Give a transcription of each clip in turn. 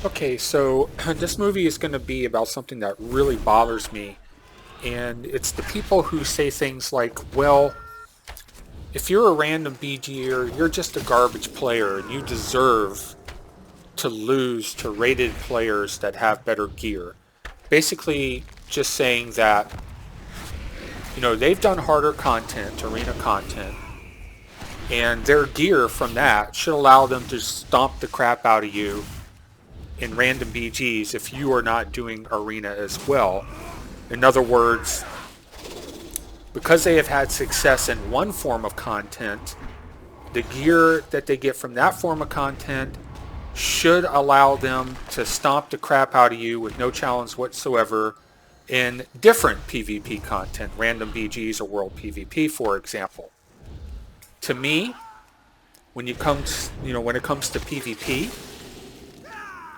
Okay, so this movie is going to be about something that really bothers me, and it's the people who say things like, well, if you're a random BGer, you're just a garbage player and you deserve to lose to rated players that have better gear. Basically, just saying that, they've done harder content, arena content, and their gear from that should allow them to stomp the crap out of you in random BGs if you are not doing arena as well. In other words, because they have had success in one form of content, the gear that they get from that form of content should allow them to stomp the crap out of you with no challenge whatsoever in different PvP content, random BGs or world PvP, for example. To me, when it comes to PvP,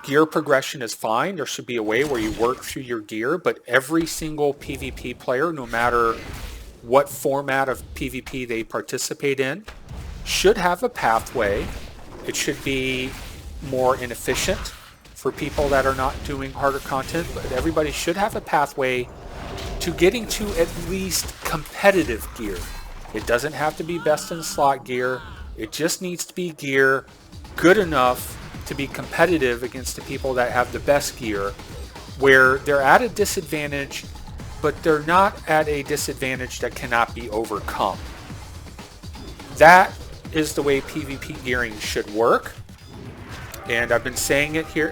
gear progression is fine. There should be a way where you work through your gear, but every single PvP player, no matter what format of PvP they participate in, should have a pathway. It should be more inefficient for people that are not doing harder content, but everybody should have a pathway to getting to at least competitive gear. It doesn't have to be best in slot gear. It just needs to be gear good enough to be competitive against the people that have the best gear, where they're at a disadvantage, but they're not at a disadvantage that cannot be overcome. That is the way PvP gearing should work. And I've been saying it here,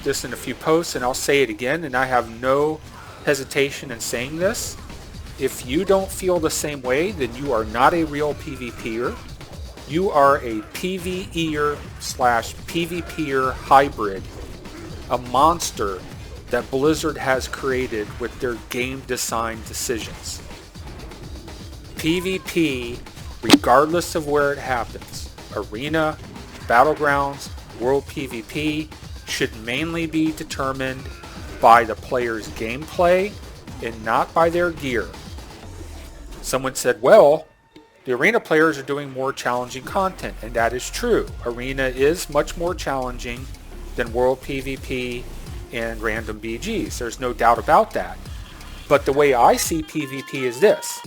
this in a few posts, and I'll say it again, and I have no hesitation in saying this. If you don't feel the same way, then you are not a real PvPer. You are a PvEer slash PvPer hybrid, a monster that Blizzard has created with their game design decisions. PvP, regardless of where it happens, arena, battlegrounds, world PvP, should mainly be determined by the player's gameplay and not by their gear. Someone said, well, the arena players are doing more challenging content, and that is true. Arena is much more challenging than world PvP and random BGs. There's no doubt about that. But the way I see PvP is this.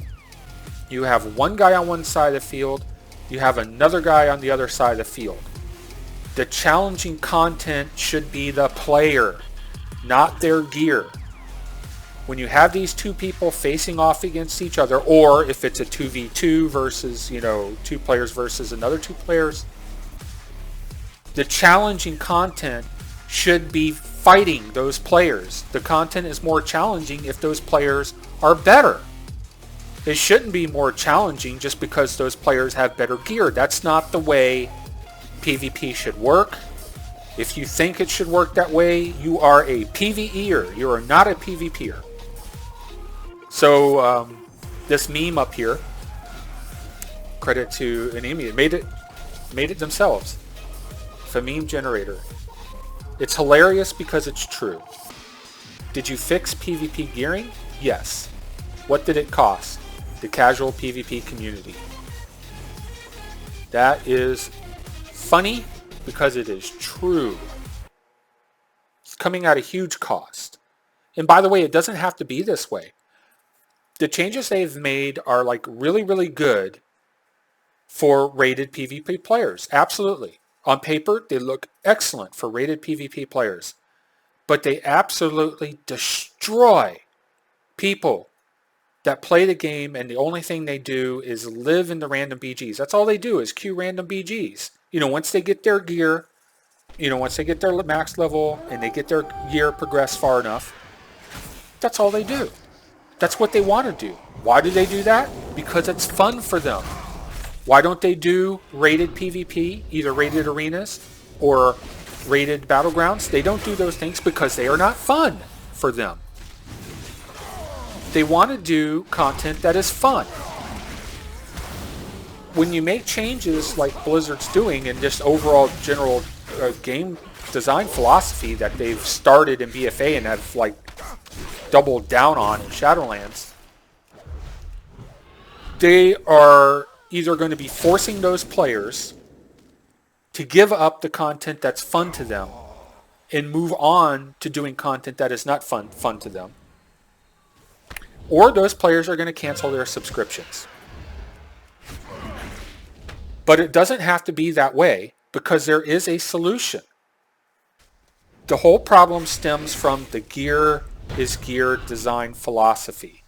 You have one guy on one side of the field, you have another guy on the other side of the field. The challenging content should be the player, not their gear. When you have these two people facing off against each other, or if it's a 2v2 versus, two players versus another two players, the challenging content should be fighting those players. The content is more challenging if those players are better. It shouldn't be more challenging just because those players have better gear. That's not the way PvP should work. If you think it should work that way, you are a PvEer. You are not a PvPer. So this meme up here, credit to an Amy, made it themselves. It's a meme generator. It's hilarious because it's true. Did you fix PvP gearing? Yes. What did it cost? The casual PvP community. That is funny because it is true. It's coming at a huge cost. And by the way, it doesn't have to be this way. The changes they've made are like really, really good for rated PvP players. Absolutely. On paper, they look excellent for rated PvP players. But they absolutely destroy people that play the game and the only thing they do is live in the random BGs. That's all they do is queue random BGs. Once they get their gear, once they get their max level and they get their gear progressed far enough, that's all they do. That's what they want to do. Why do they do that? Because it's fun for them. Why don't they do rated PvP, either rated arenas or rated battlegrounds? They don't do those things because they are not fun for them. They want to do content that is fun. When you make changes like Blizzard's doing and just overall general game design philosophy that they've started in BFA and have doubled down on in Shadowlands, they are either going to be forcing those players to give up the content that's fun to them and move on to doing content that is not fun to them. Or those players are going to cancel their subscriptions. But it doesn't have to be that way, because there is a solution. The whole problem stems from the gear is gear design philosophy.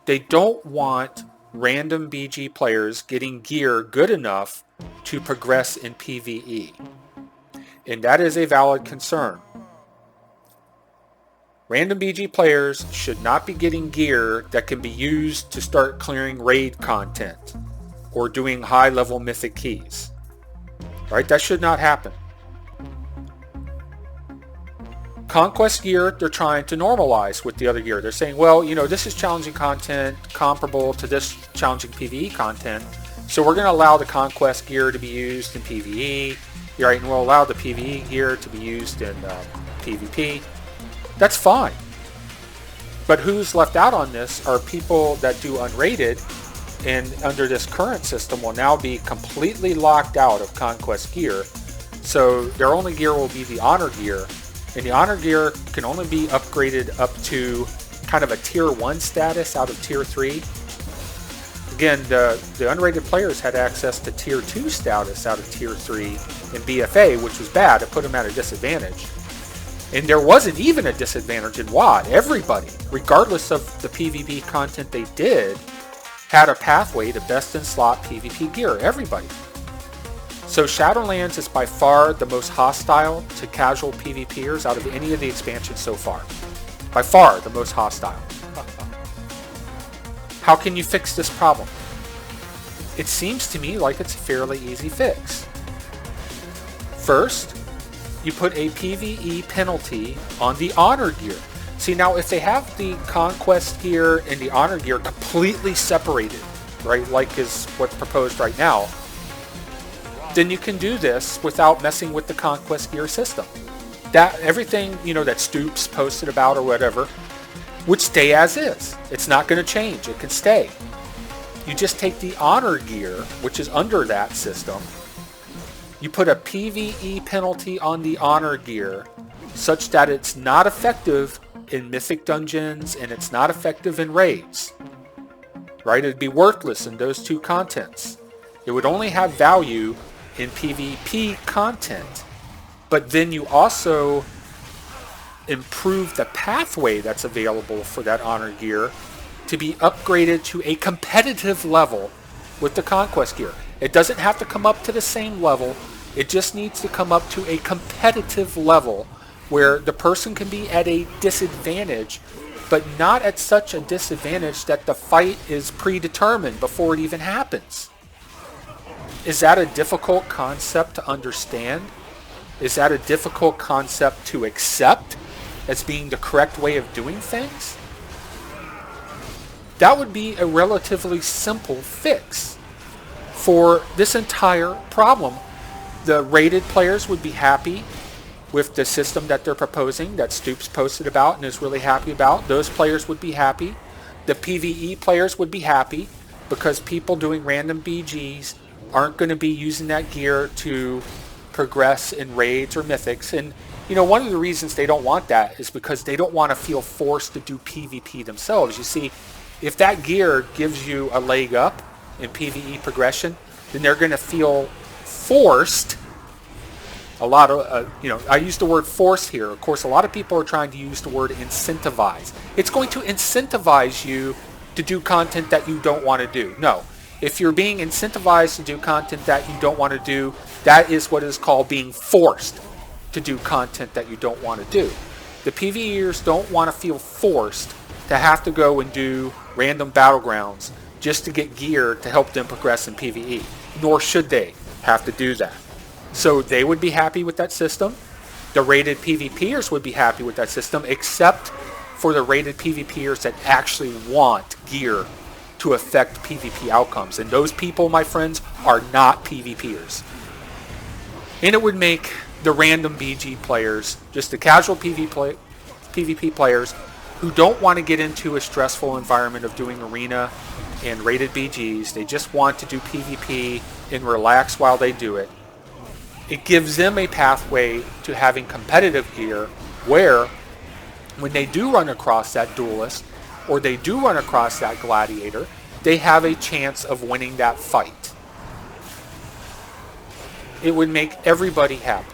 They don't want random BG players getting gear good enough to progress in PvE. And that is a valid concern. Random BG players should not be getting gear that can be used to start clearing raid content or doing high-level mythic keys. Right? That should not happen. Conquest gear, they're trying to normalize with the other gear. They're saying, well, this is challenging content comparable to this challenging PvE content, so we're going to allow the Conquest gear to be used in PvE, right? And we'll allow the PvE gear to be used in PvP. That's fine. But who's left out on this are people that do unrated, and under this current system will now be completely locked out of Conquest gear. So their only gear will be the Honor gear, and the Honor gear can only be upgraded up to kind of a Tier 1 status out of Tier 3. Again, the unrated players had access to Tier 2 status out of Tier 3 in BFA, which was bad. It put them at a disadvantage. And there wasn't even a disadvantage in WoD. Everybody, regardless of the PvP content they did, had a pathway to best in slot PvP gear. Everybody. So Shadowlands is by far the most hostile to casual PvPers out of any of the expansions so far. By far the most hostile. How can you fix this problem? It seems to me like it's a fairly easy fix. First, you put a PvE penalty on the Honor gear. See, now if they have the Conquest gear and the Honor gear completely separated, right, like is what's proposed right now, then you can do this without messing with the Conquest gear system. That everything, that Stoops posted about or whatever would stay as is. It's not going to change. It can stay. You just take the Honor gear, which is under that system, you put a PvE penalty on the Honor gear such that it's not effective in Mythic dungeons and it's not effective in raids. Right? It'd be worthless in those two contents. It would only have value in PvP content. But then you also improve the pathway that's available for that Honor gear to be upgraded to a competitive level with the Conquest gear. It doesn't have to come up to the same level. It just needs to come up to a competitive level where the person can be at a disadvantage, but not at such a disadvantage that the fight is predetermined before it even happens. Is that a difficult concept to understand? Is that a difficult concept to accept as being the correct way of doing things? That would be a relatively simple fix for this entire problem. The rated players would be happy with the system that they're proposing, that Stoops posted about and is really happy about. Those players would be happy. The PvE players would be happy because people doing random BGs aren't going to be using that gear to progress in raids or mythics. And one of the reasons they don't want that is because they don't want to feel forced to do PvP themselves. You see, if that gear gives you a leg up in PvE progression, then they're going to feel forced. A lot of, I use the word force here. Of course, a lot of people are trying to use the word incentivize. It's going to incentivize you to do content that you don't want to do. No. If you're being incentivized to do content that you don't want to do, that is what is called being forced to do content that you don't want to do. The PvEers don't want to feel forced to have to go and do random battlegrounds just to get gear to help them progress in PvE. Nor should they have to do that. So they would be happy with that system. The rated PvPers would be happy with that system, except for the rated PvPers that actually want gear to affect PvP outcomes. And those people, my friends, are not PvPers. And it would make the random BG players, just the casual PvP players who don't want to get into a stressful environment of doing arena and rated BGs. They just want to do PvP and relax while they do it. it gives them a pathway to having competitive gear where when they do run across that duelist or they do run across that gladiator, they have a chance of winning that fight. It would make everybody happy.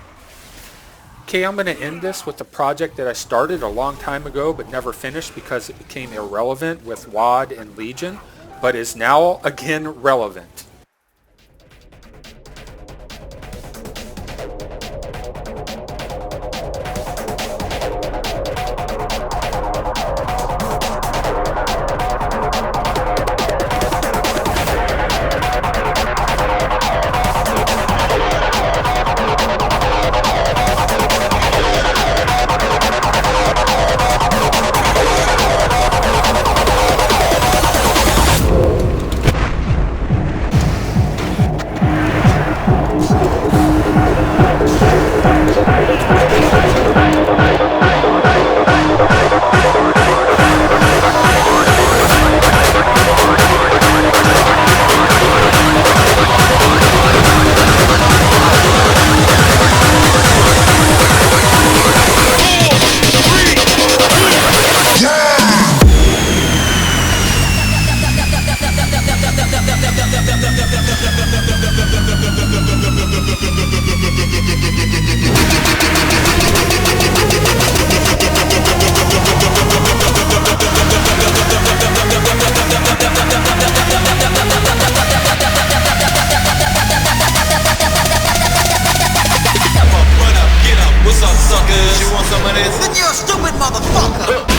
Okay, I'm going to end this with the project that I started a long time ago but never finished because it became irrelevant with WoD and Legion, but is now again relevant. Then you're a stupid motherfucker!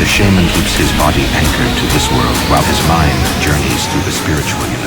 The shaman keeps his body anchored to this world while his mind journeys through the spiritual universe.